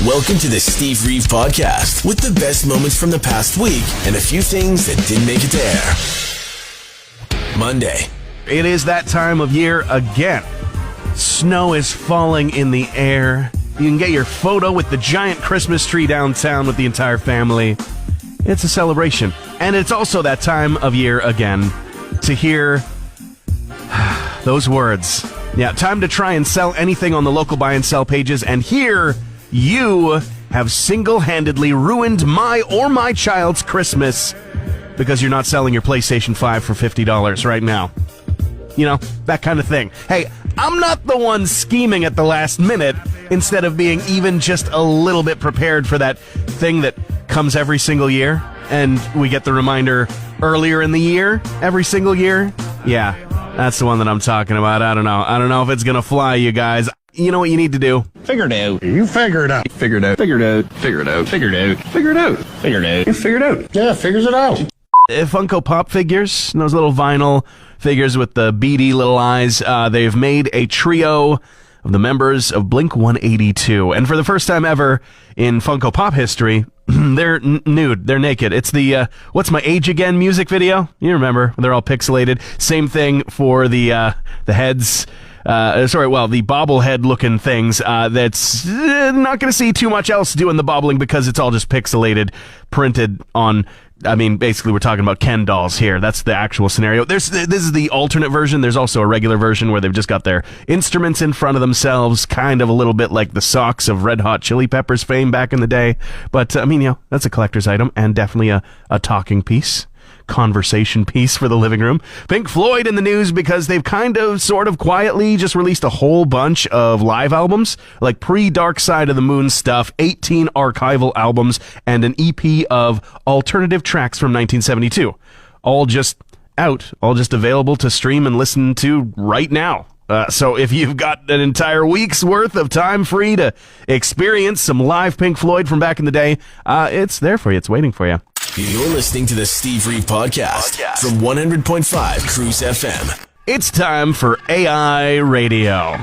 Welcome to the Steve Reeve Podcast with the best moments from the past week and a few things that didn't make it to air. Monday. It is that time of year again. Snow is falling in the air. You can get your photo with the giant Christmas tree downtown with the entire family. It's a celebration. And it's also that time of year again to hear those words. Yeah, time to try and sell anything on the local buy and sell pages, and here you have single-handedly ruined my or my child's Christmas because you're not selling your PlayStation 5 for $50 right now. You know, that kind of thing. Hey, I'm not the one scheming at the last minute instead of being even just a little bit prepared for that thing that comes every single year, and we get the reminder earlier in the year, every single year. Yeah, that's the one that I'm talking about. I don't know if it's gonna fly, you guys. You know what you need to do? Figure it out. You figure it out. Figure it out. Figure it out. Figure it out. Figure it out. Figure it out. Figure it out. You figure it out. Yeah, figures it out. Funko Pop figures, those little vinyl figures with the beady little eyes, they've made a trio of the members of Blink-182. And for the first time ever in Funko Pop history, they're nude, they're naked. It's the What's My Age Again music video. You remember, they're all pixelated. Same thing for the heads. The bobblehead looking things, that's not going to see too much else doing the bobbling because it's all just pixelated, printed on, basically we're talking about Ken dolls here. That's the actual scenario. This is the alternate version. There's also a regular version where they've just got their instruments in front of themselves, kind of a little bit like the socks of Red Hot Chili Peppers fame back in the day. But, that's a collector's item and definitely a talking piece. Conversation piece for the living room. Pink Floyd in the news because they've kind of sort of quietly just released a whole bunch of live albums, like pre-Dark Side of the Moon stuff, 18 archival albums, and an EP of alternative tracks from 1972. All just out, all just available to stream and listen to right now. So if you've got an entire week's worth of time free to experience some live Pink Floyd from back in the day, it's there for you. It's waiting for you. You're listening to the Steve Reeve Podcast from 100.5 Cruise FM. It's time for AI radio.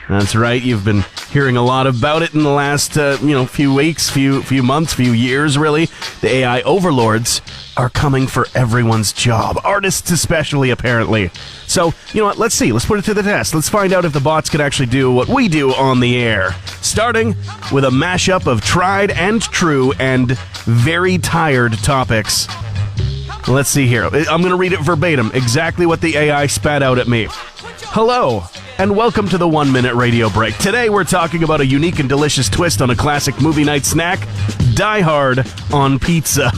That's right. You've been hearing a lot about it in the last, few weeks, few months, few years, really. The AI overlords are coming for everyone's job. Artists especially, apparently. So, you know what? Let's see. Let's put it to the test. Let's find out if the bots can actually do what we do on the air. Starting with a mashup of tried and true and very tired topics. Let's see here. I'm going to read it verbatim, exactly what the AI spat out at me. Hello, and welcome to the 1 Minute Radio Break. Today we're talking about a unique and delicious twist on a classic movie night snack, Die Hard on pizza.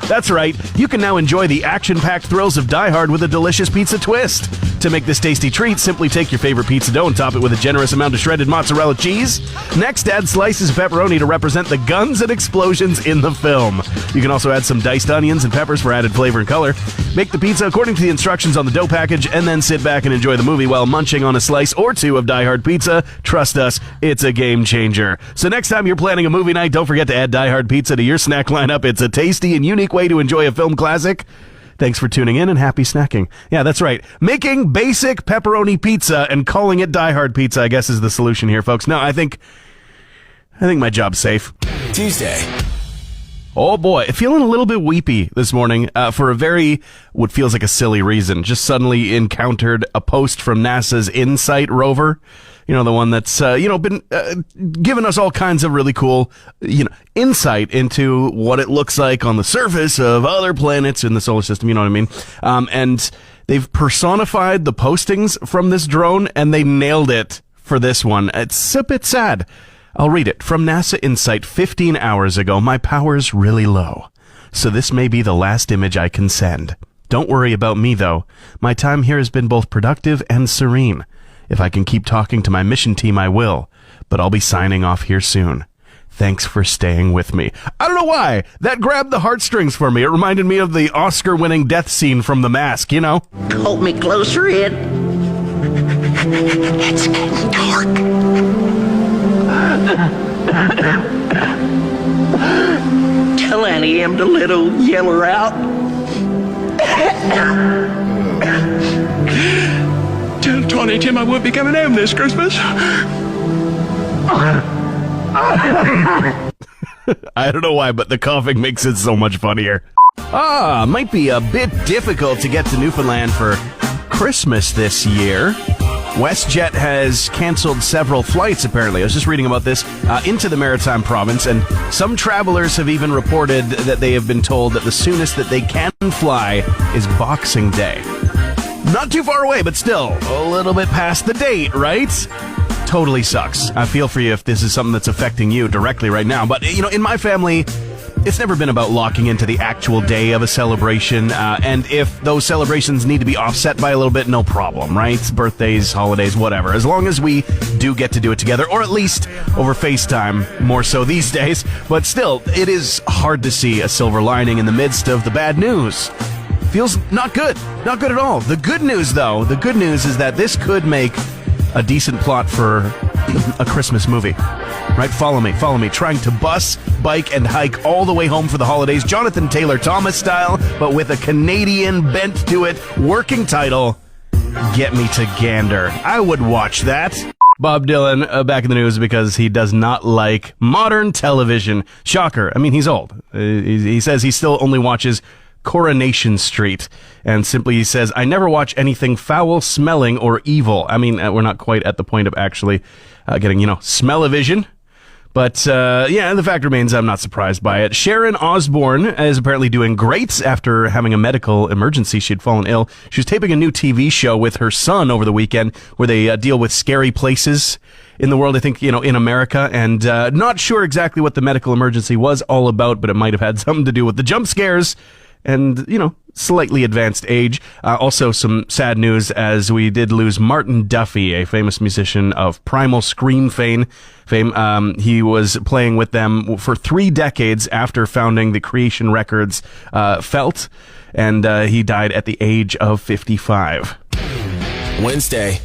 That's right, you can now enjoy the action-packed thrills of Die Hard with a delicious pizza twist. To make this tasty treat, simply take your favorite pizza dough and top it with a generous amount of shredded mozzarella cheese. Next, add slices of pepperoni to represent the guns and explosions in the film. You can also add some diced onions and peppers for added flavor and color. Make the pizza according to the instructions on the dough package, and then sit back and enjoy the movie while munching on a slice or two of Die Hard pizza. Trust us, it's a game changer. So next time you're planning a movie night, don't forget to add Die Hard pizza to your snack lineup. It's a tasty and unique way to enjoy a film classic. Thanks for tuning in and happy snacking. Yeah, that's right. Making basic pepperoni pizza and calling it Die Hard pizza, I guess, is the solution here, folks. No, I think my job's safe. Tuesday. Oh boy, feeling a little bit weepy this morning for what feels like a silly reason. Just suddenly encountered a post from NASA's InSight rover. You know, the one that's, been giving us all kinds of really cool, insight into what it looks like on the surface of other planets in the solar system, you know what I mean? And they've personified the postings from this drone, and they nailed it for this one. It's a bit sad. I'll read it. From NASA InSight 15 hours ago, my power's really low, so this may be the last image I can send. Don't worry about me, though. My time here has been both productive and serene. If I can keep talking to my mission team, I will, but I'll be signing off here soon. Thanks for staying with me. I don't know why. That grabbed the heartstrings for me. It reminded me of the Oscar-winning death scene from The Mask, you know? Hold me closer, Ed. It's getting dark. Tell Annie M to let old Yeller out. Tell Tawny Tim I won't be coming home this Christmas. I don't know why, but the coughing makes it so much funnier. Might be a bit difficult to get to Newfoundland for Christmas this year. WestJet has canceled several flights, apparently. I was just reading about this, into the Maritime Province, and some travelers have even reported that they have been told that the soonest that they can fly is Boxing Day. Not too far away, but still a little bit past the date, right? Totally sucks. I feel for you if this is something that's affecting you directly right now. But, in my family, it's never been about locking into the actual day of a celebration, and if those celebrations need to be offset by a little bit, no problem, right? Birthdays, holidays, whatever. As long as we do get to do it together, or at least over FaceTime, more so these days. But still, it is hard to see a silver lining in the midst of the bad news. Feels not good. Not good at all. The good news, though, is that this could make a decent plot for a Christmas movie. Right, follow me. Trying to bus, bike, and hike all the way home for the holidays, Jonathan Taylor Thomas style, but with a Canadian bent to it. Working title, Get Me to Gander. I would watch that. Bob Dylan back in the news because he does not like modern television. Shocker. I mean, he's old. He says he still only watches Coronation Street, and simply he says, I never watch anything foul, smelling, or evil. I mean, we're not quite at the point of actually getting, smell-o-vision. But, the fact remains I'm not surprised by it. Sharon Osbourne is apparently doing great after having a medical emergency. She'd fallen ill. She was taping a new TV show with her son over the weekend where they deal with scary places in the world, I think, in America. And not sure exactly what the medical emergency was all about, but it might have had something to do with the jump scares and, slightly advanced age. Also some sad news as we did lose Martin Duffy, a famous musician of Primal Scream fame. He was playing with them for 3 decades after founding the Creation Records Felt, and he died at the age of 55. Wednesday.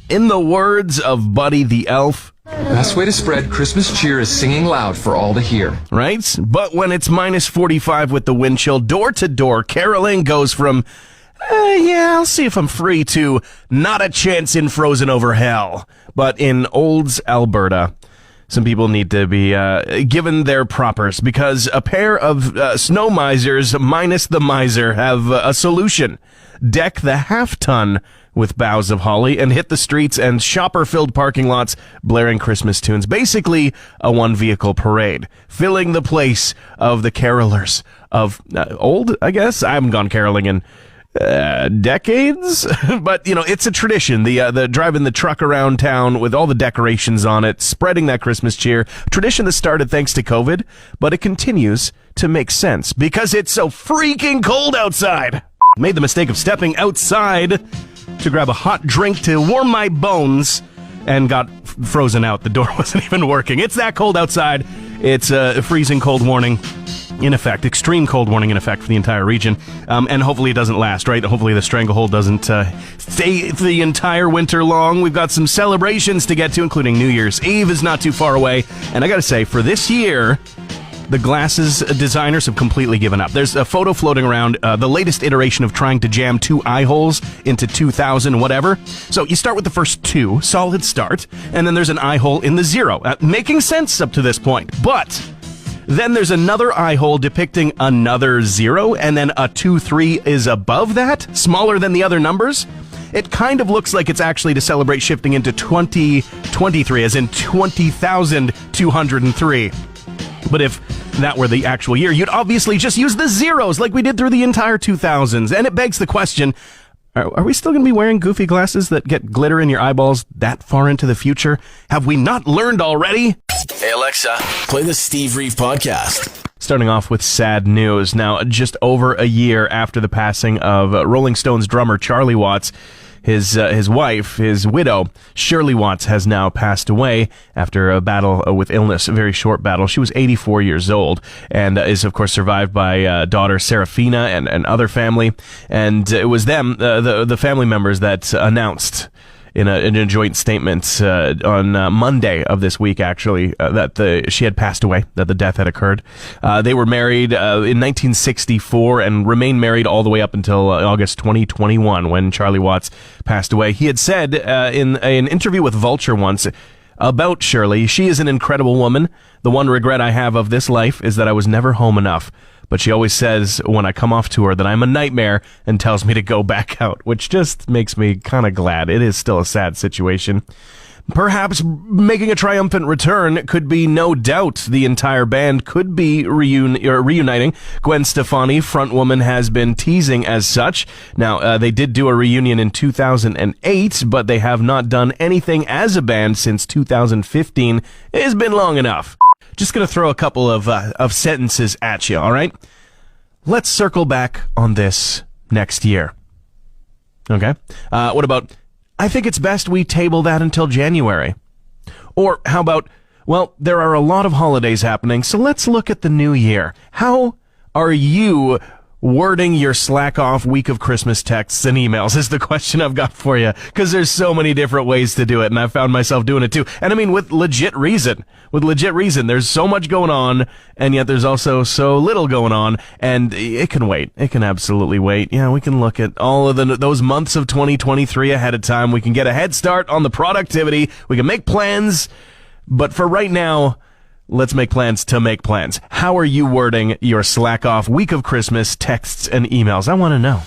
In the words of Buddy the Elf, best way to spread Christmas cheer is singing loud for all to hear. Right? But when it's minus 45 with the wind chill, door to door, caroling goes from, I'll see if I'm free, to not a chance in frozen over hell. But in Olds, Alberta, some people need to be given their propers because a pair of snow misers minus the miser have a solution. Deck the half-ton with boughs of holly and hit the streets and shopper-filled parking lots blaring Christmas tunes. Basically, a one-vehicle parade, filling the place of the carolers of old, I guess. I haven't gone caroling in decades, but it's a tradition. The driving the truck around town with all the decorations on it, spreading that Christmas cheer. A tradition that started thanks to COVID, but it continues to make sense because it's so freaking cold outside. Made the mistake of stepping outside to grab a hot drink to warm my bones and got frozen out. The door wasn't even working. It's that cold outside. It's a freezing cold warning in effect, extreme cold warning in effect for the entire region. And hopefully it doesn't last, right? Hopefully the stranglehold doesn't stay for the entire winter long. We've got some celebrations to get to, including New Year's Eve is not too far away. And I gotta say, for this year, the glasses designers have completely given up. There's a photo floating around, the latest iteration of trying to jam 2 eye holes into 2,000 whatever. So you start with the first 2, solid start, and then there's an eye hole in the 0. Making sense up to this point. But then there's another eye hole depicting another 0, and then a 2-3 is above that, smaller than the other numbers. It kind of looks like it's actually to celebrate shifting into 2023, as in 20,203. But if that were the actual year, you'd obviously just use the zeros like we did through the entire 2000s. And it begs the question, are we still going to be wearing goofy glasses that get glitter in your eyeballs that far into the future? Have we not learned already? Hey Alexa, play the Steve Reeve podcast. Starting off with sad news. Now, just over a year after the passing of Rolling Stones drummer Charlie Watts, his wife, his widow, Shirley Watts, has now passed away after a battle with illness, a very short battle. She was 84 years old and is, of course, survived by daughter Serafina and other family. And it was them, the family members, that announced in a joint statement on Monday of this week, actually, that she had passed away, that the death had occurred. They were married in 1964 and remained married all the way up until August 2021 when Charlie Watts passed away. He had said in an interview with Vulture once, about Shirley. She is an incredible woman. The one regret I have of this life is that I was never home enough. But she always says when I come off tour that I'm a nightmare and tells me to go back out, which just makes me kind of glad. It is still a sad situation. Perhaps making a triumphant return could be no doubt. The entire band could be reuniting. Gwen Stefani, frontwoman, has been teasing as such. Now, they did do a reunion in 2008, but they have not done anything as a band since 2015. It has been long enough. Just going to throw a couple of sentences at you, all right? Let's circle back on this next year. Okay? What about, I think it's best we table that until January. Or how about, well, there are a lot of holidays happening, so let's look at the new year. How are you wording your slack-off week of Christmas texts and emails is the question I've got for you, because there's so many different ways to do it, and I found myself doing it too. And I mean, with legit reason. There's so much going on, and yet there's also so little going on, and it can wait. It can absolutely wait. Yeah, we can look at all of those months of 2023 ahead of time. We can get a head start on the productivity. We can make plans, but for right now, let's make plans to make plans. How are you wording your slack-off week of Christmas texts and emails? I want to know.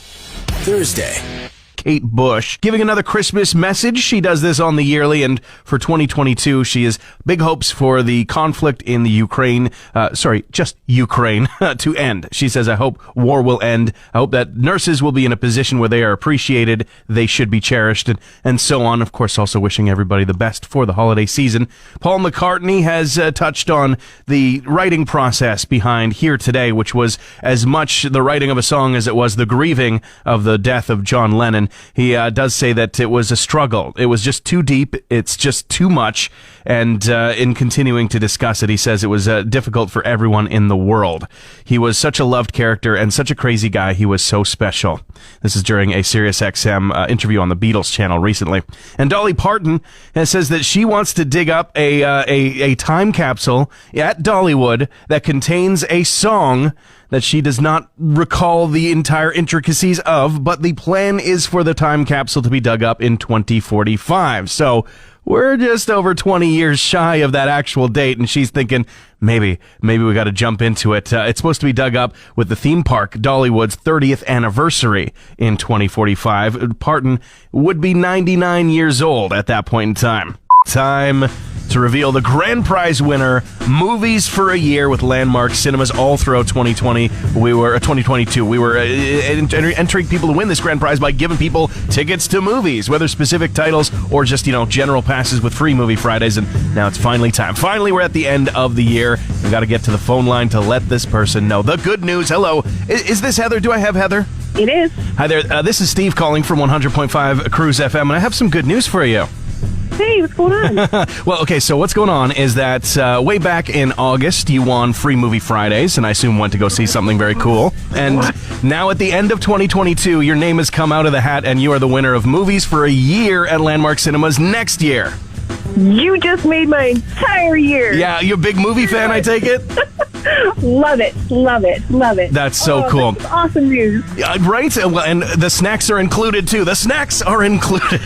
Thursday. Kate Bush giving another Christmas message. She does this on the yearly, and for 2022, she has big hopes for the conflict in the Ukraine, to end. She says, I hope war will end. I hope that nurses will be in a position where they are appreciated, they should be cherished, and so on. Of course, also wishing everybody the best for the holiday season. Paul McCartney has touched on the writing process behind Here Today, which was as much the writing of a song as it was the grieving of the death of John Lennon. He does say that it was a struggle. It was just too deep. It's just too much. And in continuing to discuss it, he says it was difficult for everyone in the world. He was such a loved character and such a crazy guy. He was so special. This is during a SiriusXM interview on the Beatles channel recently. And Dolly Parton says that she wants to dig up a time capsule at Dollywood that contains a song that she does not recall the entire intricacies of, but the plan is for the time capsule to be dug up in 2045. So we're just over 20 years shy of that actual date, and she's thinking, maybe we got to jump into it. It's supposed to be dug up with the theme park Dollywood's 30th anniversary in 2045. Parton would be 99 years old at that point in time. Time to reveal the grand prize winner, Movies for a Year with Landmark Cinemas all throughout 2022. We were entering people to win this grand prize by giving people tickets to movies, whether specific titles or just, general passes with free movie Fridays. And now it's finally time. Finally, we're at the end of the year. We got to get to the phone line to let this person know. The good news. Hello. Is this Heather? Do I have Heather? It is. Hi there. This is Steve calling from 100.5 Cruise FM, and I have some good news for you. Hey, what's going on? Well, okay, so what's going on is that way back in August, you won free movie Fridays, and I assume went to go see something very cool. And now at the end of 2022, your name has come out of the hat, and you are the winner of Movies for a Year at Landmark Cinemas next year. You just made my entire year. Yeah, you're a big movie fan, I take it? Love it. That's so cool. That's awesome news. Right? And the snacks are included, too. The snacks are included.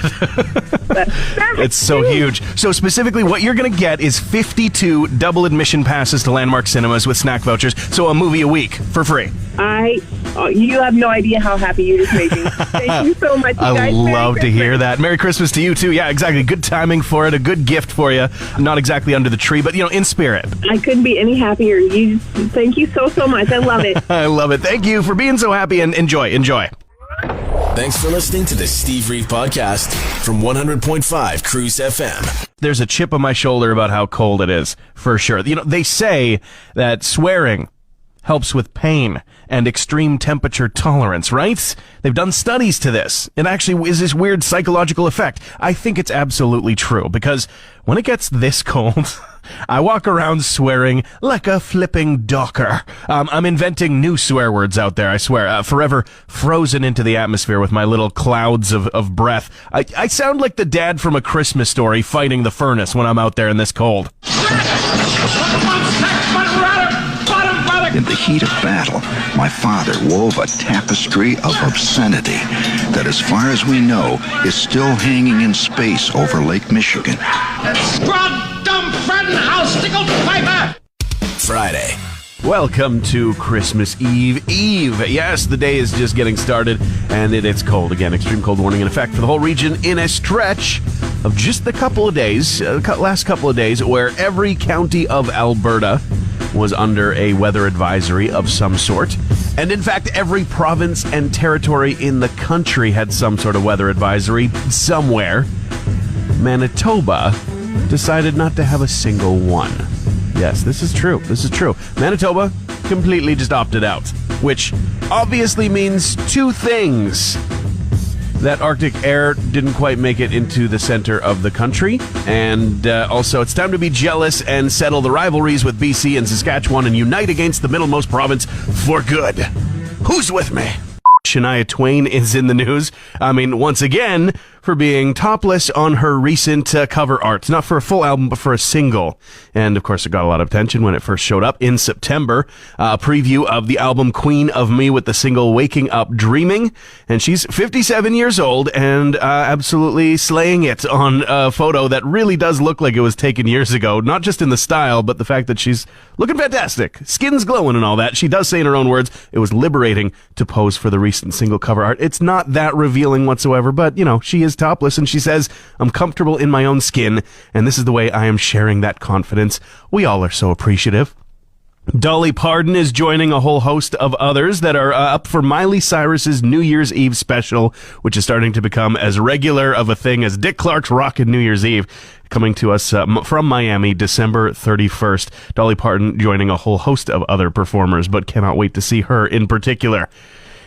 It's so huge. So specifically, what you're going to get is 52 double admission passes to Landmark Cinemas with snack vouchers, so a movie a week for free. You have no idea how happy you just made me. Thank you so much, you guys. I love to hear that. Merry Christmas to you, too. Yeah, exactly. Good timing for it. A good gift for you. Not exactly under the tree, but, in spirit. I couldn't be any happier. Thank you so much. I love it. I love it. Thank you for being so happy, and enjoy. Thanks for listening to the Steve Reeve Podcast from 100.5 Cruise FM. There's a chip on my shoulder about how cold it is, for sure. They say that swearing helps with pain and extreme temperature tolerance, right? They've done studies to this. It actually is this weird psychological effect. I think it's absolutely true, because when it gets this cold, I walk around swearing like a flipping docker. I'm inventing new swear words out there, I swear. Forever frozen into the atmosphere with my little clouds of breath. I sound like the dad from A Christmas Story fighting the furnace when I'm out there in this cold. heat of battle, my father wove a tapestry of obscenity that, as far as we know, is still hanging in space over Lake Michigan. Scrod, dumb, friend, house, stickled piper! Friday. Welcome to Christmas Eve. Yes, the day is just getting started, and it's cold again. Extreme cold warning in effect for the whole region in a stretch of just the last couple of days, where every county of Alberta was under a weather advisory of some sort. And in fact, every province and territory in the country had some sort of weather advisory somewhere. Manitoba decided not to have a single one. Yes, this is true. Manitoba completely just opted out, which obviously means two things. That Arctic air didn't quite make it into the center of the country, and also it's time to be jealous and settle the rivalries with BC and Saskatchewan and unite against the middlemost province for good. Who's with me? Shania Twain is in the news. Once again, for being topless on her recent cover art. Not for a full album, but for a single. And, of course, it got a lot of attention when it first showed up in September. A preview of the album Queen of Me with the single Waking Up Dreaming. And she's 57 years old and absolutely slaying it on a photo that really does look like it was taken years ago. Not just in the style, but the fact that she's looking fantastic. Skin's glowing and all that. She does say in her own words, it was liberating to pose for the recent single cover art. It's not that revealing whatsoever, but, she is topless, and she says, I'm comfortable in my own skin, and this is the way I am sharing that confidence. We all are so appreciative. Dolly Parton is joining a whole host of others that are up for Miley Cyrus's New Year's Eve special, which is starting to become as regular of a thing as Dick Clark's Rockin' New Year's Eve, coming to us from Miami, December 31st. Dolly Parton joining a whole host of other performers, but cannot wait to see her in particular.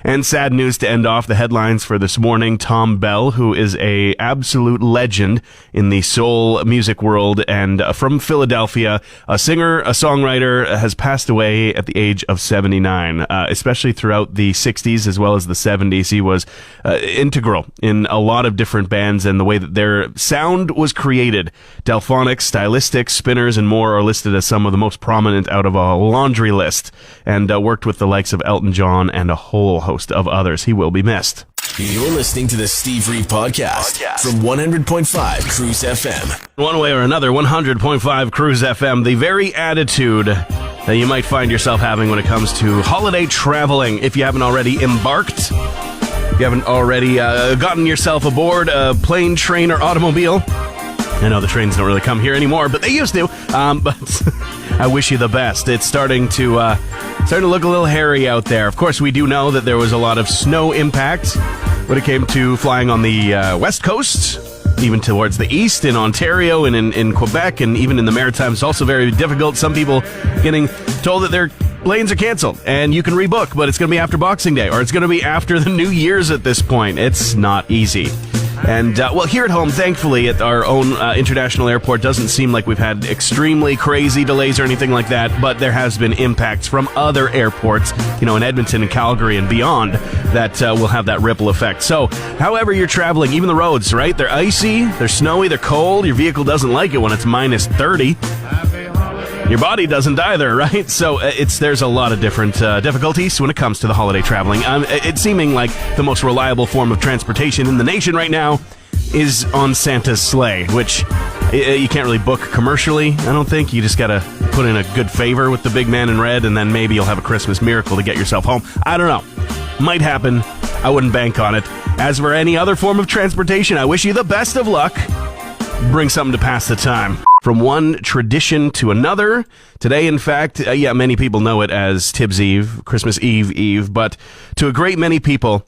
And sad news to end off the headlines for this morning. Tom Bell, who is a absolute legend in the soul music world and from Philadelphia, a singer, a songwriter, has passed away at the age of 79. Especially throughout the 60s as well as the 70s. He was integral in a lot of different bands, and the way that their sound was created. Delphonics, Stylistics, Spinners, and more are listed as some of the most prominent out of a laundry list, and worked with the likes of Elton John and a whole host of others. He will be missed. You're listening to the Steve Reeve Podcast from 100.5 Cruise FM. One way or another, 100.5 Cruise FM, the very attitude that you might find yourself having when it comes to holiday traveling. If you haven't already embarked, if you haven't already gotten yourself aboard a plane, train, or automobile. I know the trains don't really come here anymore, but they used to. But I wish you the best. It's starting to look a little hairy out there. Of course, we do know that there was a lot of snow impact when it came to flying on the West Coast, even towards the east in Ontario and in Quebec, and even in the Maritimes. It's also very difficult. Some people getting told that their planes are canceled and you can rebook, but it's going to be after Boxing Day, or it's going to be after the New Year's at this point. It's not easy. And, here at home, thankfully, at our own international airport, doesn't seem like we've had extremely crazy delays or anything like that, but there has been impacts from other airports, in Edmonton and Calgary and beyond, that will have that ripple effect. So, however you're traveling, even the roads, right? They're icy, they're snowy, they're cold, your vehicle doesn't like it when it's minus 30. Your body doesn't either, right? So there's a lot of different difficulties when it comes to the holiday traveling. It's seeming like the most reliable form of transportation in the nation right now is on Santa's sleigh, which you can't really book commercially, I don't think. You just got to put in a good favor with the big man in red, and then maybe you'll have a Christmas miracle to get yourself home. I don't know. Might happen. I wouldn't bank on it. As for any other form of transportation, I wish you the best of luck. Bring something to pass the time. From one tradition to another. Today, in fact, many people know it as Tibbs Eve, Christmas Eve, but to a great many people,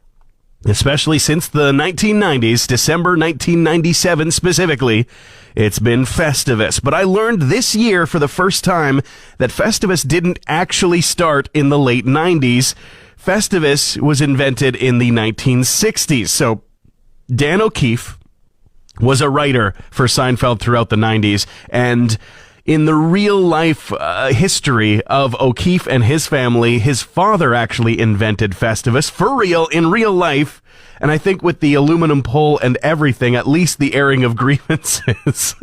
especially since the 1990s, December 1997 specifically, it's been Festivus. But I learned this year for the first time that Festivus didn't actually start in the late 90s. Festivus was invented in the 1960s. So Dan O'Keefe was a writer for Seinfeld throughout the 90s, and in the real-life history of O'Keefe and his family, his father actually invented Festivus, for real, in real life, and I think with the aluminum pole and everything, at least the airing of grievances.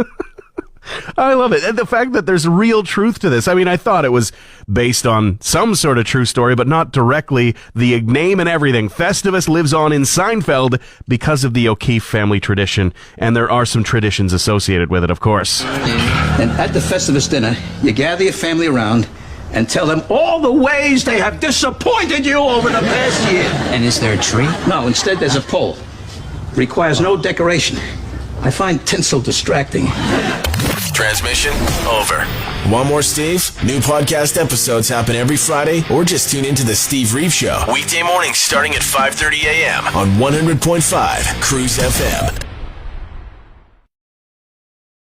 I love it. And the fact that there's real truth to this. I mean, I thought it was based on some sort of true story, but not directly. The name and everything. Festivus lives on in Seinfeld because of the O'Keefe family tradition, and there are some traditions associated with it, of course. And at the Festivus dinner, you gather your family around and tell them all the ways they have disappointed you over the past year. And is there a tree? No, instead there's a pole. Requires no decoration. I find tinsel distracting. Transmission over. Want more Steve? New podcast episodes happen every Friday, or just tune into the Steve Reeve Show. Weekday mornings starting at 5:30 a.m. on 100.5 Cruise FM.